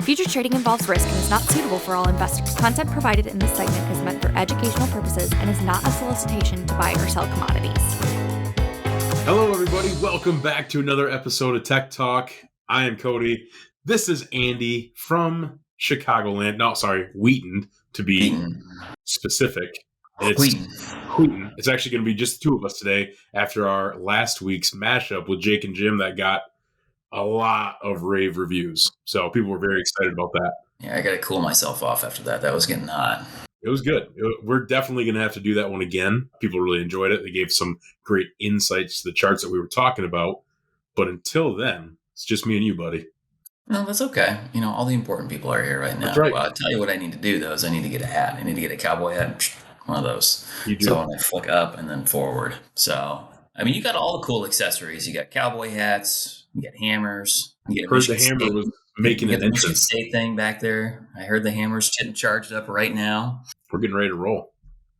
Futures trading involves risk and is not suitable for all investors. Content provided in this segment is meant for educational purposes and is not a solicitation to buy or sell commodities. Hello, everybody. Welcome back to another episode of Tech Talk. I am Cody. This is Andy from Chicagoland. No, sorry, Wheaton, to be specific. Wheaton. It's actually going to be just the two of us today after our last week's mashup with Jake and Jim that got a lot of rave reviews. So people were very excited about that. Yeah, I got to cool myself off after that. That was getting hot. It was good. We're definitely going to have to do that one again. People really enjoyed it. They gave some great insights to the charts that we were talking about. But until then, it's just me and you, buddy. No, that's okay. You know, all the important people are here right now. That's right. Well, I'll tell you what I need to do, though, is I need to get a hat. I need to get a cowboy hat, one of those. You do. So when I flick up and then forward. So, I mean, you got all the cool accessories. You got cowboy hats. You got hammers. You heard the hammer was making an entrance. State thing back there. I heard the hammer's getting charged up right now. We're getting ready to roll.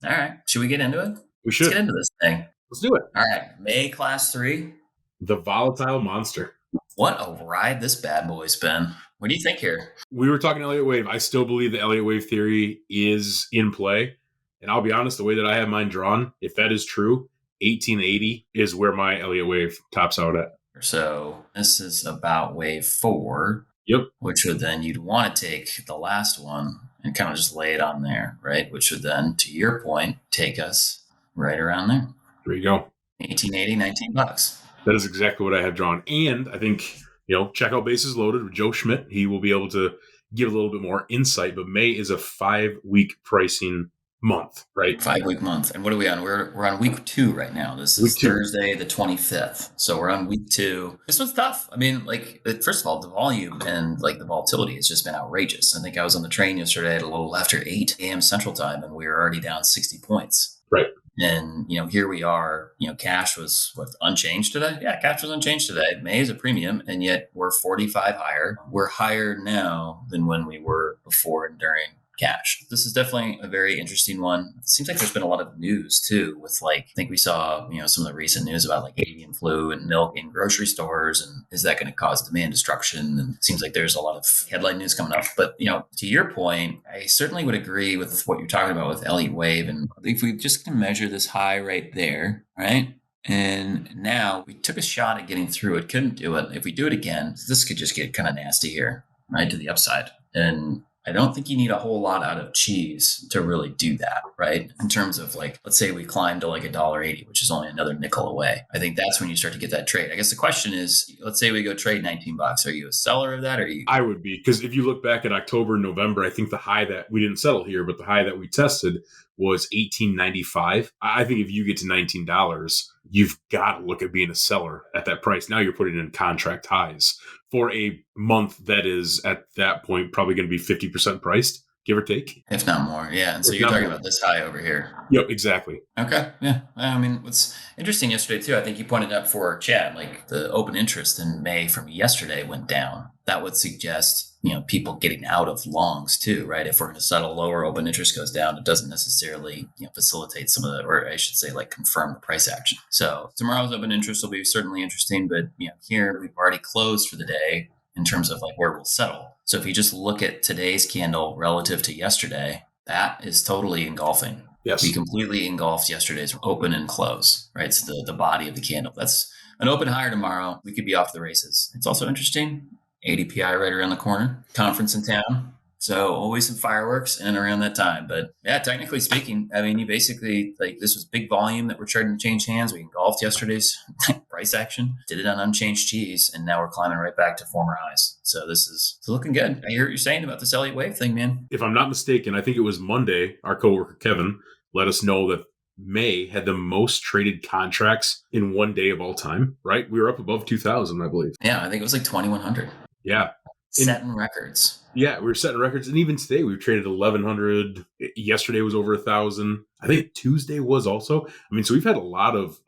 All right. Should we get into it? We should. Let's get into this thing. Let's do it. All right. May Class 3. The volatile monster. What a ride this bad boy's been. What do you think here? We were talking Elliott Wave. I still believe the Elliott Wave theory is in play. And I'll be honest, the way that I have mine drawn, if that is true, 1880 is where my Elliott Wave tops out at. So this is about wave 4. Yep. Which would then you'd want to take the last one and kind of just lay it on there, right? Which would then, to your point, take us right around there. There you go. 1880, $19. That is exactly what I have drawn. And I think, check out Bases Loaded with Joe Schmidt. He will be able to give a little bit more insight. But May is a 5-week pricing month, right? 5-week month. And what are we on? We're on week 2 right now. This is Thursday, the 25th. So we're on week 2. This one's tough. I mean, first of all, the volume and the volatility has just been outrageous. I think I was on the train yesterday at a little after 8 a.m. Central Time, and we were already down 60 points. Right. And, here we are, cash was unchanged today. Yeah, cash was unchanged today. May is a premium, and yet we're 45 higher. We're higher now than when we were before and during cash. This is definitely a very interesting one. It seems like there's been a lot of news too with I think we saw, some of the recent news about avian flu and milk in grocery stores. And is that going to cause demand destruction? And it seems like there's a lot of headline news coming up. But, to your point, I certainly would agree with what you're talking about with Elliott Wave. And if we just can measure this high right there, right? And now we took a shot at getting through it, couldn't do it. If we do it again, this could just get kind of nasty here, right? To the upside. And I don't think you need a whole lot out of cheese to really do that, right? In terms of let's say we climb to $1.80, which is only another nickel away. I think that's when you start to get that trade. I guess the question is, let's say we go trade $19. Are you a seller of that? Or are you? I would be, because if you look back at October and November, I think the high that we didn't settle here, but the high that we tested was $18.95. I think if you get to $19, you've got to look at being a seller at that price. Now you're putting in contract highs for a month that is at that point probably going to be 50% priced, give or take. If not more, yeah. And so you're talking about this high over here. Yep, exactly. Okay, yeah. I mean, what's interesting yesterday too, I think you pointed out for our chat, the open interest in May from yesterday went down. That would suggest people getting out of longs too, right? If we're going to settle lower, open interest goes down. It doesn't necessarily facilitate some of the, or I should say confirm the price action. So tomorrow's open interest will be certainly interesting, but here we've already closed for the day in terms of where we'll settle. So if you just look at today's candle relative to yesterday, that is totally engulfing. Yes. We completely engulfed yesterday's open and close, right? It's the body of the candle. That's an open higher tomorrow. We could be off the races. It's also interesting. ADPI right around the corner, conference in town. So always some fireworks in and around that time. But yeah, technically speaking, I mean, you basically this was big volume that we're trying to change hands. We engulfed yesterday's price action, did it on unchanged cheese, and now we're climbing right back to former highs. So this is looking good. I hear what you're saying about this Elliott Wave thing, man. If I'm not mistaken, I think it was Monday, our coworker Kevin let us know that May had the most traded contracts in one day of all time, right? We were up above 2,000, I believe. Yeah, I think it was 2,100. Yeah. Setting records. Yeah, we were setting records. And even today, we've traded 1,100. Yesterday was over 1,000. I think Tuesday was also. I mean, so we've had a lot of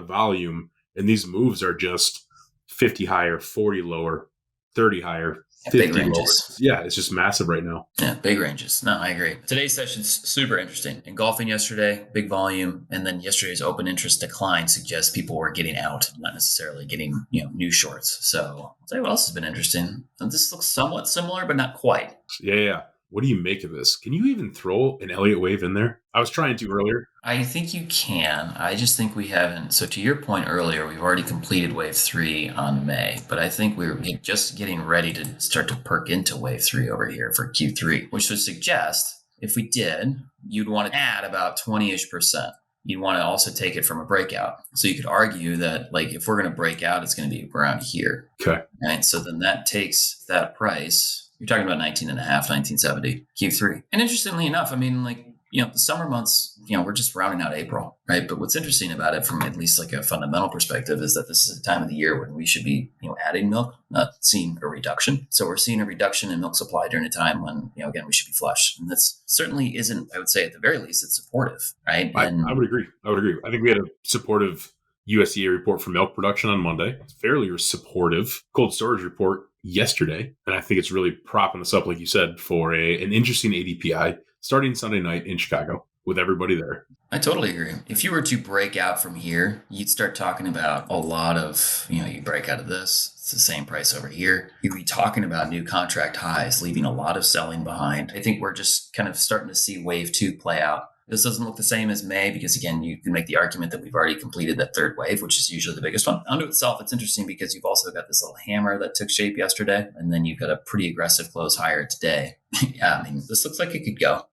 volume. And these moves are just 50 higher, 40 lower, 30 higher, Big 50 lower. ranges. Yeah, it's just massive right now. Yeah, big ranges. No, I agree. Today's session's super interesting. Engulfing yesterday, big volume, and then yesterday's open interest decline suggests people were getting out, not necessarily getting new shorts. So I'll tell you what else has been interesting. And this looks somewhat similar, but not quite. Yeah. What do you make of this? Can you even throw an Elliott wave in there? I was trying to earlier. I think you can. I just think we haven't. So to your point earlier, we've already completed wave 3 on May, but I think we're just getting ready to start to perk into wave 3 over here for Q3, which would suggest if we did, you'd want to add about 20-ish%. You'd want to also take it from a breakout. So you could argue that if we're going to break out, it's going to be around here. Okay. Right. So then that takes that price. You're talking about 19.5, 1970 Q3. And interestingly enough, the summer months, we're just rounding out April, right? But what's interesting about it from at least a fundamental perspective is that this is a time of the year when we should be, adding milk, not seeing a reduction. So we're seeing a reduction in milk supply during a time when, again, we should be flush. And that's certainly isn't, I would say at the very least, it's supportive, right? I would agree. I think we had a supportive USDA report for milk production on Monday. It's fairly supportive cold storage report yesterday. And I think it's really propping us up, like you said, for an interesting ADPI starting Sunday night in Chicago with everybody there. I totally agree. If you were to break out from here, you'd start talking about a lot of, you break out of this, it's the same price over here. You'd be talking about new contract highs, leaving a lot of selling behind. I think we're just kind of starting to see wave 2 play out. This doesn't look the same as May because, again, you can make the argument that we've already completed that third wave, which is usually the biggest one. Unto itself, it's interesting because you've also got this little hammer that took shape yesterday, and then you've got a pretty aggressive close higher today. Yeah, this looks like it could go.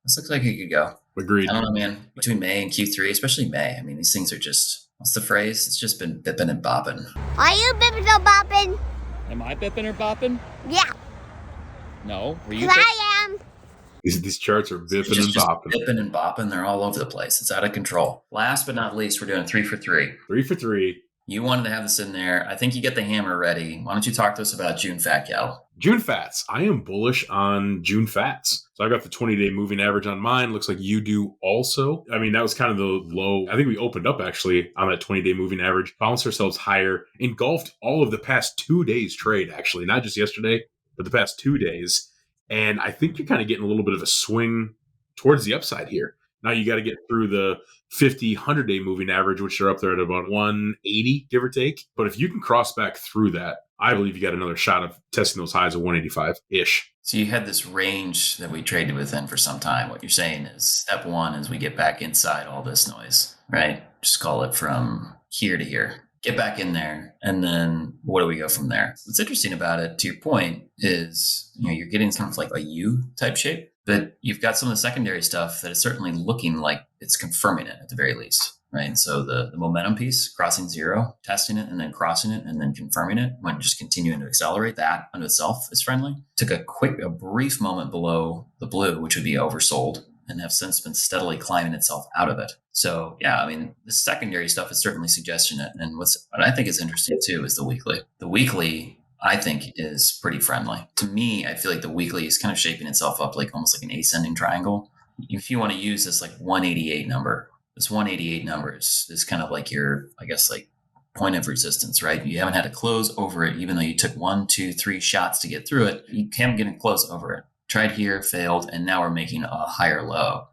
Agreed. I don't know, man. Between May and Q3, especially May, these things are just, what's the phrase? It's just been bippin' and boppin'. Are you bippin' or boppin'? Am I bippin' or boppin'? Yeah. No. Were you? 'Cause I am. These charts are bipping and bopping. Bipping and bopping. They're all over the place. It's out of control. Last but not least, we're doing 3 for 3. 3 for 3. You wanted to have this in there. I think you get the hammer ready. Why don't you talk to us about June fat cattle? June fats. I am bullish on June fats. So I got the 20-day moving average on mine. Looks like you do also. That was kind of the low. I think we opened up actually on that 20-day moving average. Bounced ourselves higher. Engulfed all of the past 2 days trade, actually. Not just yesterday, but the past 2 days. And I think you're kind of getting a little bit of a swing towards the upside here. Now you got to get through the 50, 100-day moving average, which are up there at about 180, give or take. But if you can cross back through that, I believe you got another shot of testing those highs of 185-ish. So you had this range that we traded within for some time. What you're saying is step 1 is we get back inside all this noise, right? Just call it from here to here. Get back in there, and then what do we go from there? What's interesting about it, to your point, is you're getting kind of like a U type shape, but you've got some of the secondary stuff that is certainly looking like it's confirming it at the very least, right? And so the momentum piece, crossing zero, testing it, and then crossing it, and then confirming it, when just continuing to accelerate, that unto itself is friendly. Took a brief moment below the blue, which would be oversold, and have since been steadily climbing itself out of it. So yeah, the secondary stuff is certainly suggesting it. And what I think is interesting too is the weekly. The weekly, I think, is pretty friendly. To me, I feel like the weekly is kind of shaping itself up almost like an ascending triangle. If you want to use this 188 number, this 188 number is kind of like your, point of resistance, right? You haven't had to close over it, even though you took 1, 2, 3 shots to get through it. You can't get close over it. Tried here, failed, and now we're making a higher low,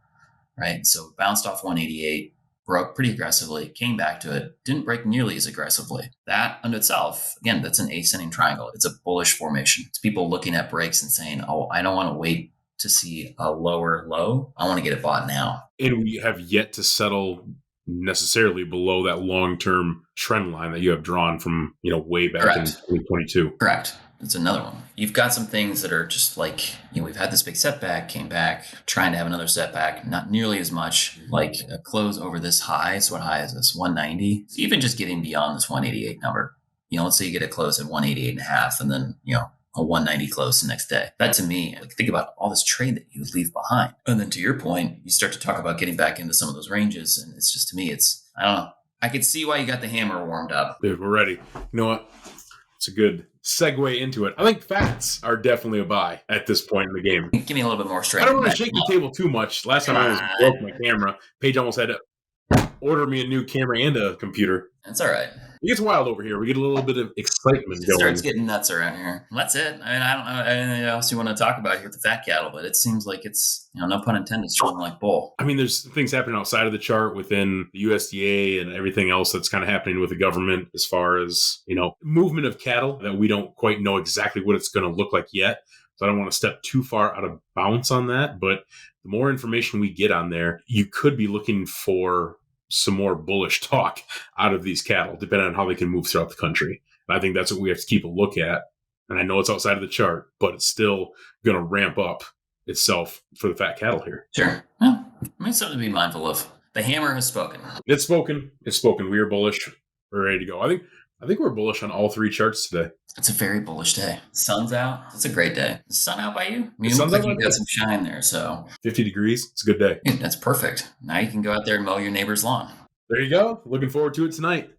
right? So bounced off 188, broke pretty aggressively, came back to it, didn't break nearly as aggressively. That unto itself, again, that's an ascending triangle. It's a bullish formation. It's people looking at breaks and saying, oh, I don't want to wait to see a lower low. I want to get it bought now. And we have yet to settle necessarily below that long-term trend line that you have drawn from, way back in 2022. Correct. It's another one. You've got some things that are just we've had this big setback, came back, trying to have another setback, not nearly as much, like a close over this high. So what high is this? 190. So even just getting beyond this 188 number, let's say you get a close at 188.5 and then, a 190 close the next day. That to me, think about all this trade that you leave behind. And then to your point, you start to talk about getting back into some of those ranges. And it's just, to me, I don't know. I could see why you got the hammer warmed up. Dude, we're ready. You know what? It's a good segue into it. I think fats are definitely a buy at this point in the game. Give me a little bit more strength. I don't want to shake the table too much. Last time I almost broke my camera. Paige almost had to order me a new camera and a computer. That's all right. It gets wild over here. We get a little bit of excitement It going. starts getting nuts around here. And that's it. I mean, I don't know anything else you want to talk about here with the fat cattle, but it seems like it's, no pun intended, strong like bull. I mean, there's things happening outside of the chart within the USDA and everything else that's kind of happening with the government as far as, movement of cattle that we don't quite know exactly what it's going to look like yet. So I don't want to step too far out of bounds on that. But the more information we get on there, you could be looking for some more bullish talk out of these cattle, depending on how they can move throughout the country. And I think that's what we have to keep a look at. And I know it's outside of the chart, but it's still going to ramp up itself for the fat cattle here. Sure. Well, I mean, something to be mindful of. The hammer has spoken. It's spoken. It's spoken. We are bullish. We're ready to go. I think we're bullish on all three charts today. It's a very bullish day. Sun's out. It's a great day. Is the sun out by you? I mean, it Sun's looks like out you by got some shine there, so 50 degrees. It's a good day. Dude, that's perfect. Now you can go out there and mow your neighbor's lawn. There you go. Looking forward to it tonight.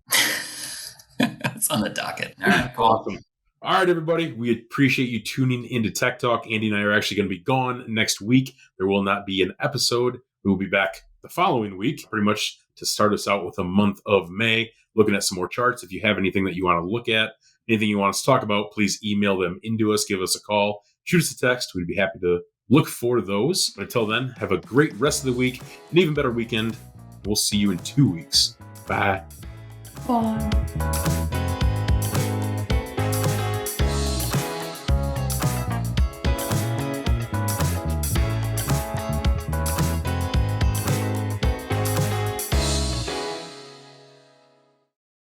It's on the docket. All right, cool. Awesome. All right, everybody. We appreciate you tuning into Tech Talk. Andy and I are actually going to be gone next week. There will not be an episode. We will be back the following week, pretty much to start us out with the month of May, looking at some more charts. If you have anything that you want to look at, anything you want us to talk about, please email them into us, give us a call, shoot us a text. We'd be happy to look for those. But until then, have a great rest of the week, an even better weekend. We'll see you in 2 weeks. Bye. Bye.